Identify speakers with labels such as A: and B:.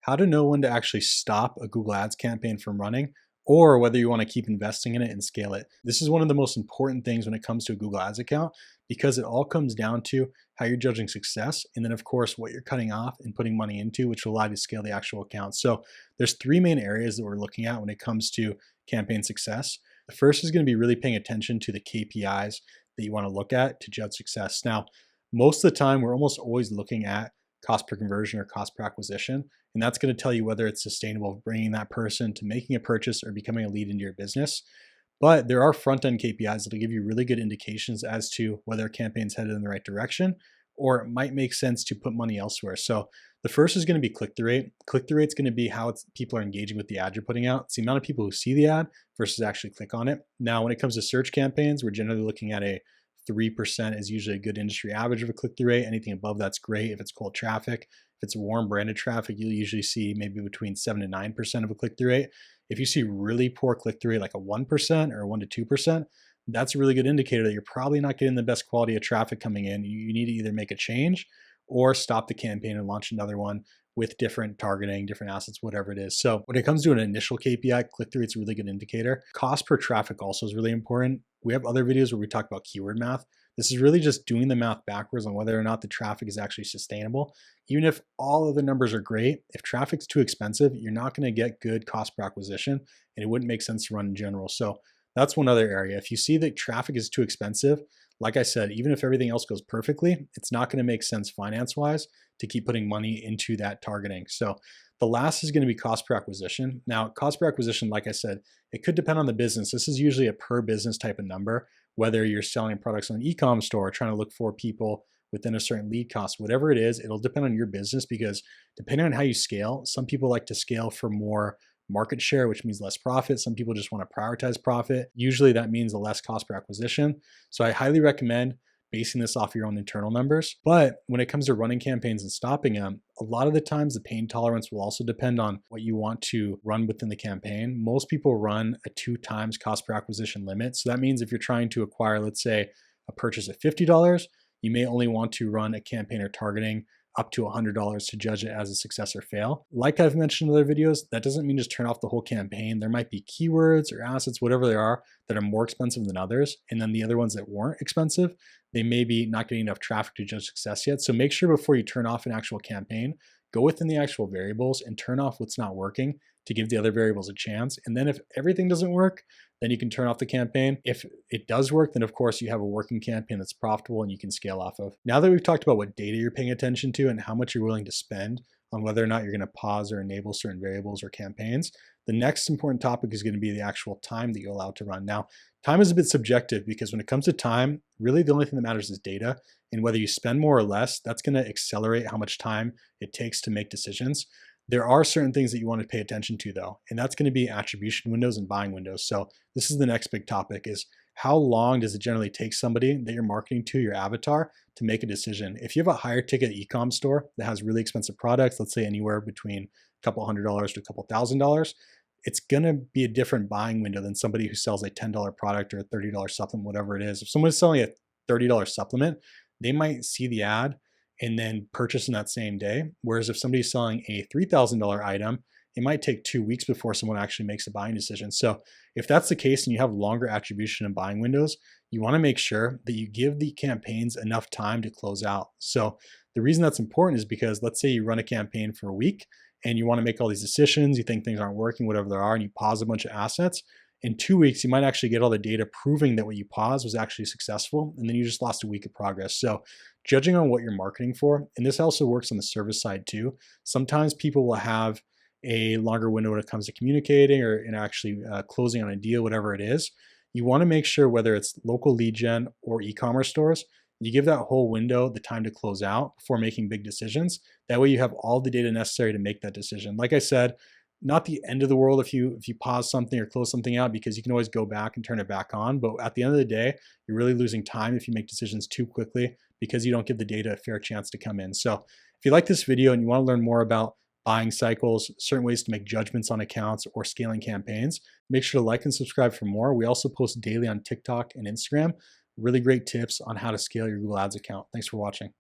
A: how to know when to actually stop a Google Ads campaign from running, or whether you want to keep investing in it and scale it. This is one of the most important things when it comes to a Google Ads account, because it all comes down to how you're judging success, and then of course what you're cutting off and putting money into, which will allow you to scale the actual account. So there's three main areas that we're looking at when it comes to campaign success. The first is going to be really paying attention to the KPIs that you want to look at to judge success. Now, most of the time, we're almost always looking at cost per conversion or cost per acquisition. And that's going to tell you whether it's sustainable bringing that person to making a purchase or becoming a lead into your business. But there are front end KPIs that'll give you really good indications as to whether a campaign's headed in the right direction, or it might make sense to put money elsewhere. So the first is going to be click-through rate. Click-through rate is going to be how people are engaging with the ad you're putting out. It's the amount of people who see the ad versus actually click on it. Now, when it comes to search campaigns, we're generally looking at a 3% is usually a good industry average of a click-through rate. Anything above that's great. If it's cold traffic, if it's warm branded traffic, you'll usually see maybe between 7 to 9% of a click-through rate. If you see really poor click-through rate, like a 1% or 1 to 2%, that's a really good indicator that you're probably not getting the best quality of traffic coming in. You need to either make a change or stop the campaign and launch another one with different targeting, different assets, whatever it is. So when it comes to an initial KPI, click-through rate's a really good indicator. Cost per traffic also is really important. We have other videos where we talk about keyword math. This is really just doing the math backwards on whether or not the traffic is actually sustainable. Even if all of the numbers are great, if traffic's too expensive, you're not going to get good cost per acquisition, and it wouldn't make sense to run in general. So that's one other area. If you see that traffic is too expensive, like I said, even if everything else goes perfectly, it's not going to make sense finance-wise to keep putting money into that targeting. So the last is going to be cost per acquisition. Now, cost per acquisition, like I said, it could depend on the business. This is usually a per business type of number, whether you're selling products on an e-com store, trying to look for people within a certain lead cost, whatever it is, it'll depend on your business, because depending on how you scale, some people like to scale for more market share, which means less profit. Some people just want to prioritize profit. Usually that means a less cost per acquisition. So I highly recommend basing this off your own internal numbers. But when it comes to running campaigns and stopping them, a lot of the times the pain tolerance will also depend on what you want to run within the campaign. Most people run a 2 times cost per acquisition limit. So that means if you're trying to acquire, let's say, a purchase at $50, you may only want to run a campaign or targeting up to $100 to judge it as a success or fail. Like I've mentioned in other videos, that doesn't mean just turn off the whole campaign. There might be keywords or assets, whatever they are, that are more expensive than others. And then the other ones that weren't expensive, they may be not getting enough traffic to judge success yet. So make sure before you turn off an actual campaign, go within the actual variables and turn off what's not working to give the other variables a chance. And then if everything doesn't work, then you can turn off the campaign. If it does work, then of course you have a working campaign that's profitable and you can scale off of. Now that we've talked about what data you're paying attention to and how much you're willing to spend on whether or not you're going to pause or enable certain variables or campaigns, the next important topic is going to be the actual time that you allow to run. Now, time is a bit subjective, because when it comes to time, really the only thing that matters is data. And whether you spend more or less, that's going to accelerate how much time it takes to make decisions. There are certain things that you want to pay attention to though, and that's going to be attribution windows and buying windows. So this is the next big topic: is how long does it generally take somebody that you're marketing to, your avatar, to make a decision? If you have a higher ticket e-com store that has really expensive products, let's say anywhere between a couple $100s to a couple $1,000s, it's going to be a different buying window than somebody who sells a $10 product or a $30 supplement, whatever it is. If someone's selling a $30 supplement, they might see the ad and then purchase in that same day. Whereas if somebody's selling a $3,000 item, it might take 2 weeks before someone actually makes a buying decision. So if that's the case and you have longer attribution and buying windows, you want to make sure that you give the campaigns enough time to close out. So the reason that's important is because let's say you run a campaign for a week and you want to make all these decisions, you think things aren't working, whatever they are, and you pause a bunch of assets. In 2 weeks, you might actually get all the data proving that what you paused was actually successful, and then you just lost a week of progress. So judging on what you're marketing for, and this also works on the service side too, sometimes people will have a longer window when it comes to communicating or in actually closing on a deal, whatever it is. You want to make sure, whether it's local lead gen or e-commerce stores, you give that whole window the time to close out before making big decisions. That way you have all the data necessary to make that decision. Like I said, not the end of the world if you pause something or close something out, because you can always go back and turn it back on. But at the end of the day, you're really losing time if you make decisions too quickly, because you don't give the data a fair chance to come in. So if you like this video and you want to learn more about buying cycles, certain ways to make judgments on accounts, or scaling campaigns, make sure to like and subscribe for more. We also post daily on TikTok and Instagram, really great tips on how to scale your Google Ads account. Thanks for watching.